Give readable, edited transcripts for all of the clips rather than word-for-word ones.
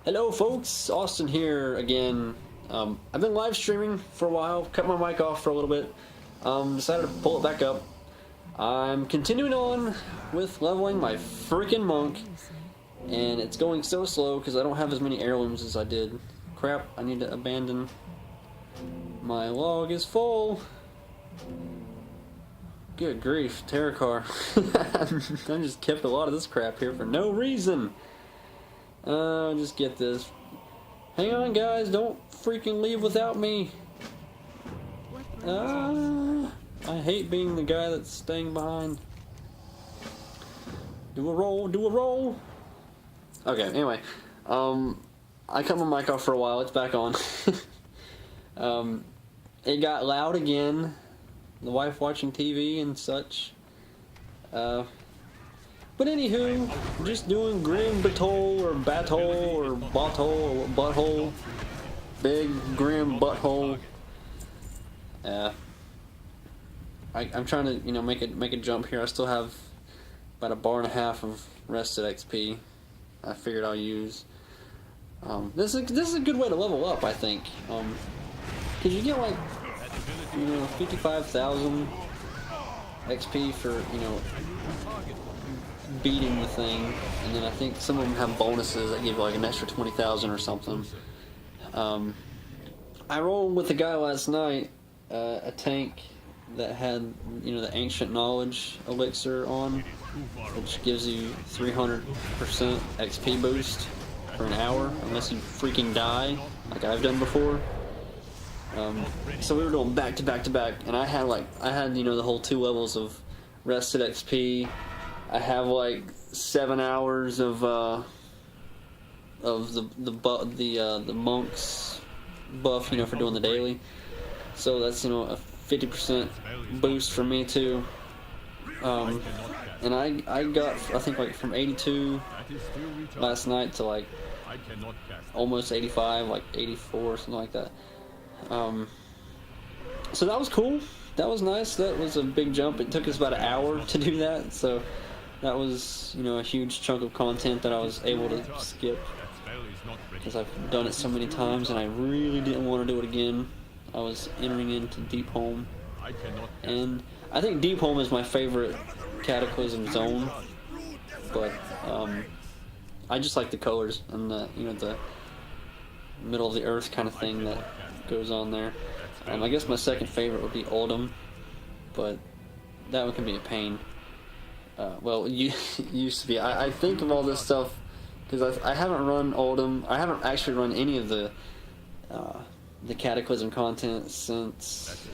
Hello folks, Austin here again. I've been live streaming for a while, cut my mic off for a little bit, decided to pull it back up. I'm continuing on with leveling my freaking monk, and it's going so slow because I don't have as many heirlooms as I did. Crap, I need to abandon. My log is full. Good grief, Terracar. I just kept a lot of this crap here for no reason. Just get this. Hang on, guys, don't freaking leave without me. I hate being the guy that's staying behind. Do a roll, do a roll. Okay, anyway, I cut my mic off for a while, it's back on. It got loud again, the wife watching TV and such. But anywho, just doing Grim Batol or Batol or Butthole or Butthole. Big Grim Butthole. I'm trying to, make a jump here. I still have about a bar and a half of rested XP. I figured I'll use. This is a good way to level up, I think. Cause you get like, 55,000 XP for, beating the thing, and then I think some of them have bonuses that give you like an extra 20,000 or something. I rolled with a guy last night, a tank that had, the ancient knowledge elixir on, which gives you 300% XP boost for an hour, unless you freaking die, like I've done before. So we were doing back to back to back, and I had the whole 2 levels of rested XP. I have like 7 hours of the monk's buff, for doing the daily. So that's a 50% boost for me too. And I got, I think, like from 82 last night to like almost 85, like 84, something like that. So that was cool. That was nice. That was a big jump. It took us about an hour to do that, so that was, a huge chunk of content that I was able to skip because I've done it so many times and I really didn't want to do it again. I was entering into Deep Home, and I think Deep Home is my favorite Cataclysm zone, but I just like the colors and the the middle of the earth kind of thing that goes on there. I guess my second favorite would be Oldham, but that one can be a pain. Well, it used to be. I think of all this stuff because I haven't run Oldham. I haven't actually run any of the Cataclysm content since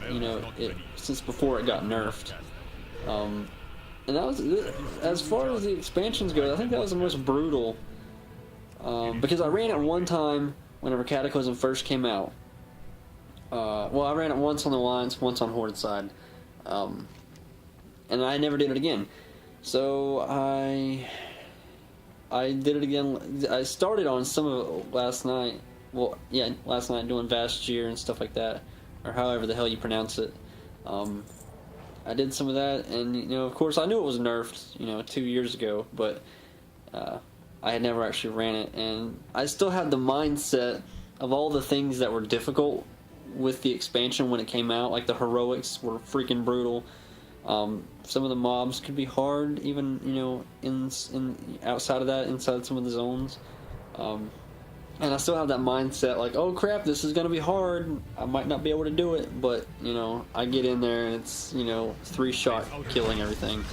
since before it got nerfed. And that was, as far as the expansions go, I think that was the most brutal. Because I ran it one time whenever Cataclysm first came out. Well, I ran it once on the Alliance, once on Horde side, and I never did it again. So I did it again. I started on some of it last night. Well, yeah, last night doing Vashj'ir and stuff like that, or however the hell you pronounce it. I did some of that, and of course, I knew it was nerfed, 2 years ago, but I had never actually ran it, and I still had the mindset of all the things that were difficult with the expansion when it came out. Like the heroics were freaking brutal. Some of the mobs could be hard, even in outside of that, inside some of the zones. And I still have that mindset, like, oh crap, this is gonna be hard. I might not be able to do it, but I get in there and it's 3-shot killing everything.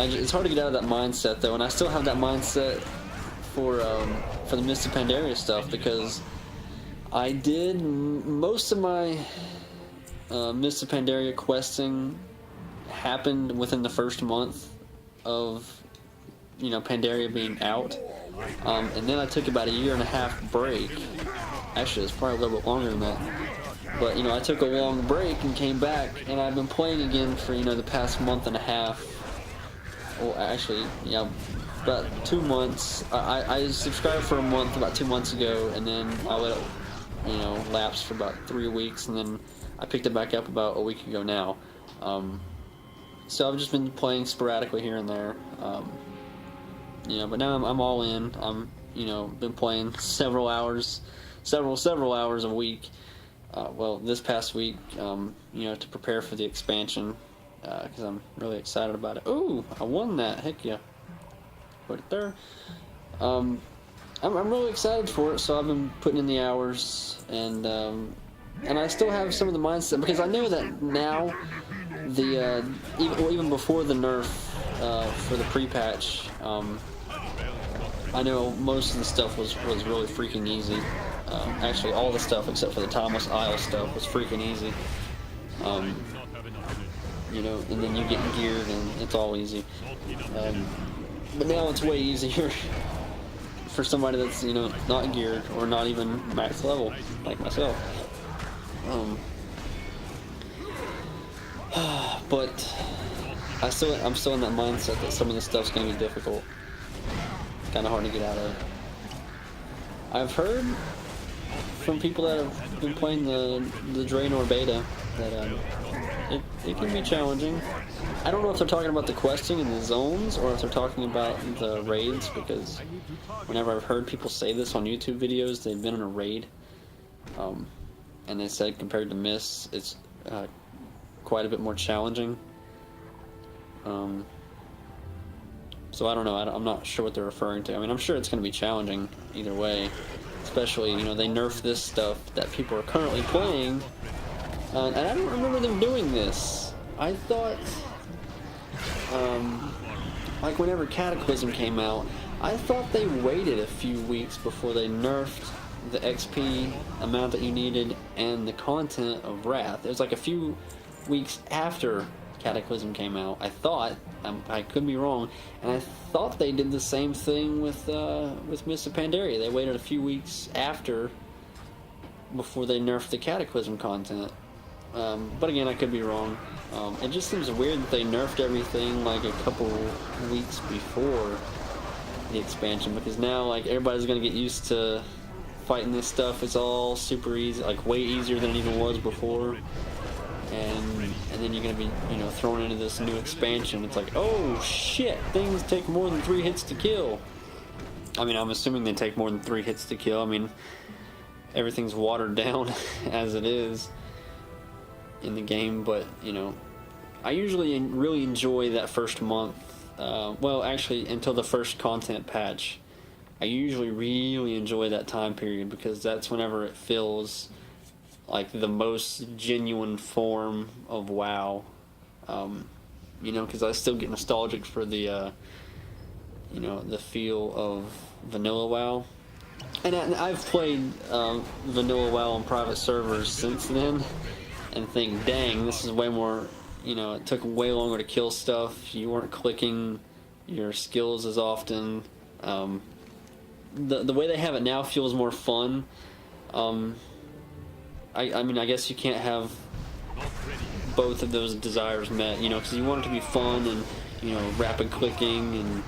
It's hard to get out of that mindset though, and I still have that mindset for the Mists of Pandaria stuff, because I did most of my Mists of Pandaria questing happened within the first month of Pandaria being out, and then I took about a 1.5-year break. Actually, it's probably a little bit longer than that, but I took a long break and came back, and I've been playing again for the past month and a half. Well, actually, about 2 months. I subscribed for a month about 2 months ago, and then I let it lapse for about 3 weeks, and then I picked it back up about a week ago now. So I've just been playing sporadically here and there. You know, but now I'm all in. I'm, you know, been playing several hours a week. Well, this past week, you know, to prepare for the expansion, because I'm really excited about it. Ooh, I won that. Heck yeah. Put it there. I'm really excited for it, so I've been putting in the hours, and I still have some of the mindset, because I know that now, even before the nerf for the pre-patch, I know most of the stuff was really freaking easy. Actually, all the stuff except for the Thomas Isle stuff was freaking easy. You know, and then you get geared and it's all easy. But now it's way easier for somebody that's, you know, not geared or not even max level like myself. But I'm still in that mindset that some of this stuff's gonna be difficult. Kind of hard to get out of. I've heard from people that have been playing the Draenor beta that it can be challenging. I don't know if they're talking about the questing in the zones or if they're talking about the raids, because whenever I've heard people say this on YouTube videos, they've been in a raid, and they said compared to Mists, it's quite a bit more challenging. So I don't know. I'm not sure what they're referring to. I mean, I'm sure it's going to be challenging either way. Especially, you know, they nerf this stuff that people are currently playing, and I don't remember them doing this. I thought, like whenever Cataclysm came out, I thought they waited a few weeks before they nerfed the XP amount that you needed and the content of Wrath. It was like a few weeks after Cataclysm came out. I thought, I could be wrong, and I thought they did the same thing with Mists of Pandaria. They waited a few weeks before they nerfed the Cataclysm content. But again, I could be wrong. It just seems weird that they nerfed everything like a couple weeks before the expansion, because now like everybody's gonna get used to fighting this stuff. It's all super easy, like way easier than it even was before. And then you're gonna be, you know, thrown into this new expansion. It's like, oh shit, things take more than 3 hits to kill. I mean, I'm assuming they take more than 3 hits to kill. I mean, everything's watered down as it is in the game, but you know, I usually really enjoy that first month. Well, actually, until the first content patch, I usually really enjoy that time period, because that's whenever it feels like the most genuine form of WoW. You know, because I still get nostalgic for the, you know, the feel of vanilla WoW. And I've played vanilla WoW on private servers since then, and think, dang, this is way more, you know, it took way longer to kill stuff. You weren't clicking your skills as often. The way they have it now feels more fun. I mean, I guess you can't have both of those desires met, you know, because you want it to be fun and, you know, rapid clicking and,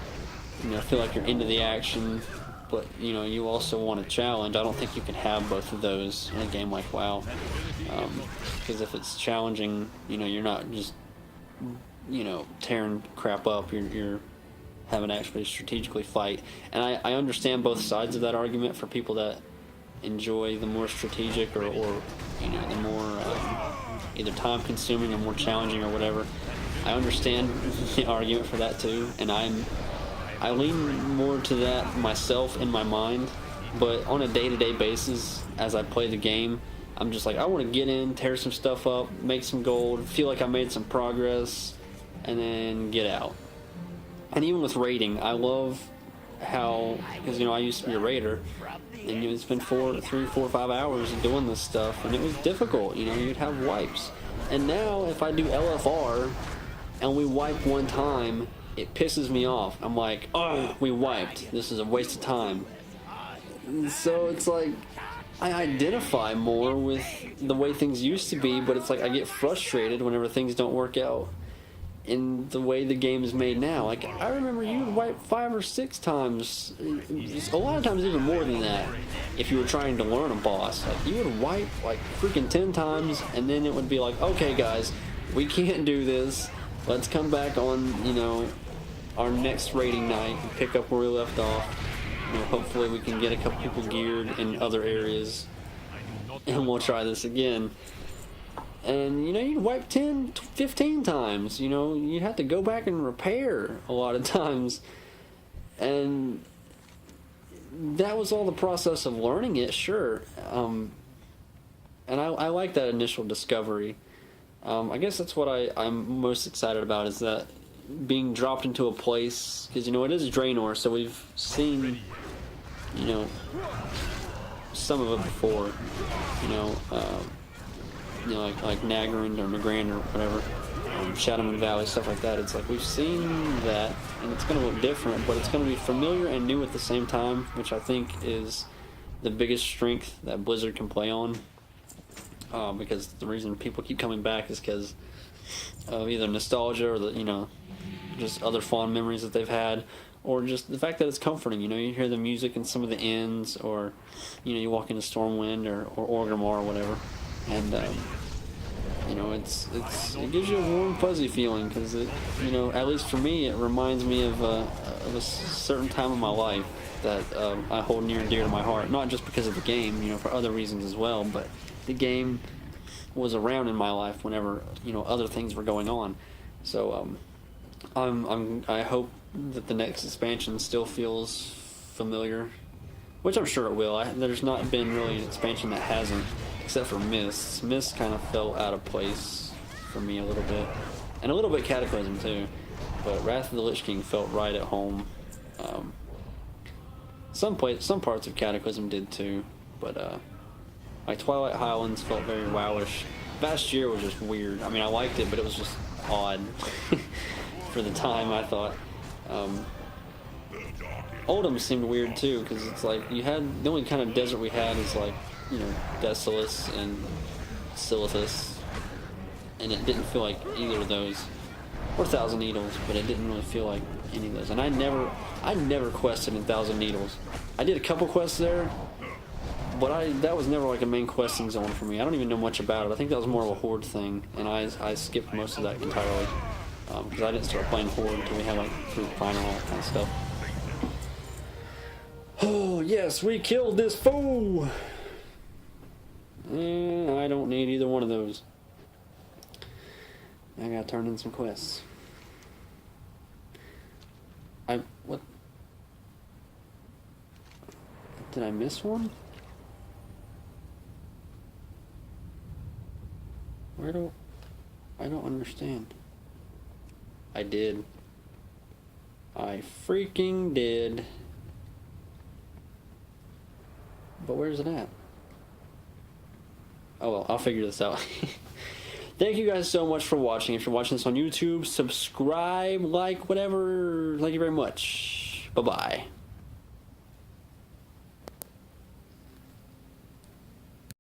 you know, feel like you're into the action, but, you know, you also want a challenge. I don't think you can have both of those in a game like WoW, because if it's challenging, you know, you're not just, you know, tearing crap up, you're having to actually strategically fight. And I understand both sides of that argument for people that enjoy the more strategic or you know, the more either time consuming or more challenging or whatever. I understand the argument for that too, and I lean more to that myself in my mind, but on a day-to-day basis as I play the game, I'm just like, I want to get in, tear some stuff up, make some gold, feel like I made some progress, and then get out. And even with raiding, I love how, because, you know, I used to be a raider, and you know, it's been 3, 4, 5 hours doing this stuff, and it was difficult. You know, you'd have wipes, and now if I do LFR and we wipe one time, it pisses me off. I'm like, oh, we wiped, this is a waste of time. So it's like, I identify more with the way things used to be, but it's like I get frustrated whenever things don't work out in the way the game is made now. Like, I remember you would wipe 5 or 6 times, a lot of times even more than that, if you were trying to learn a boss. Like, you would wipe like freaking 10 times, and then it would be like, okay guys, we can't do this, let's come back on, you know, our next raiding night and pick up where we left off. You know, hopefully we can get a couple people geared in other areas, and we'll try this again. And you know, you wipe 10, 15 times. You know, you have to go back and repair a lot of times, and that was all the process of learning it, sure. And I like that initial discovery. I guess that's what I'm most excited about, is that being dropped into a place, because you know, it is Draenor, so we've seen, you know, some of it before. You know, like Nagrin or Nagrand or whatever, Shadowman Valley, stuff like that. It's like we've seen that, and it's going to look different, but it's going to be familiar and new at the same time, which I think is the biggest strength that Blizzard can play on. Because the reason people keep coming back is because of either nostalgia or you know, just other fond memories that they've had, or just the fact that it's comforting. You know, you hear the music in some of the inns, or you know, you walk into Stormwind or Orgrimmar or whatever, and you know, it gives you a warm, fuzzy feeling, because it, you know, at least for me, it reminds me of a certain time of my life that I hold near and dear to my heart. Not just because of the game, you know, for other reasons as well, but the game was around in my life whenever, you know, other things were going on. So I hope that the next expansion still feels familiar, which I'm sure it will. There's not been really an expansion that hasn't, except for Mists. Mists kind of felt out of place for me a little bit, and a little bit Cataclysm too, but Wrath of the Lich King felt right at home. Some parts of Cataclysm did too, but like Twilight Highlands felt very wowish. Vashj'ir was just weird. I mean, I liked it, but it was just odd for the time, I thought. Oldham seemed weird too, because it's like you had the only kind of desert we had is like, you know, Desolace and Silithus, and it didn't feel like either of those, or Thousand Needles, but it didn't really feel like any of those. And I never quested in Thousand Needles. I did a couple quests there, but that was never like a main questing zone for me. I don't even know much about it. I think that was more of a Horde thing, and I skipped most of that entirely, because I didn't start playing Horde until we had like Fruit Prime and all that kind of stuff. Oh yes, we killed this foe! I don't need either one of those. I gotta turn in some quests. What? Did I miss one? I don't understand. I did. I freaking did. But where's it at? Oh well, I'll figure this out. Thank you guys so much for watching. If you're watching this on YouTube, subscribe, like, whatever. Thank you very much. Bye-bye.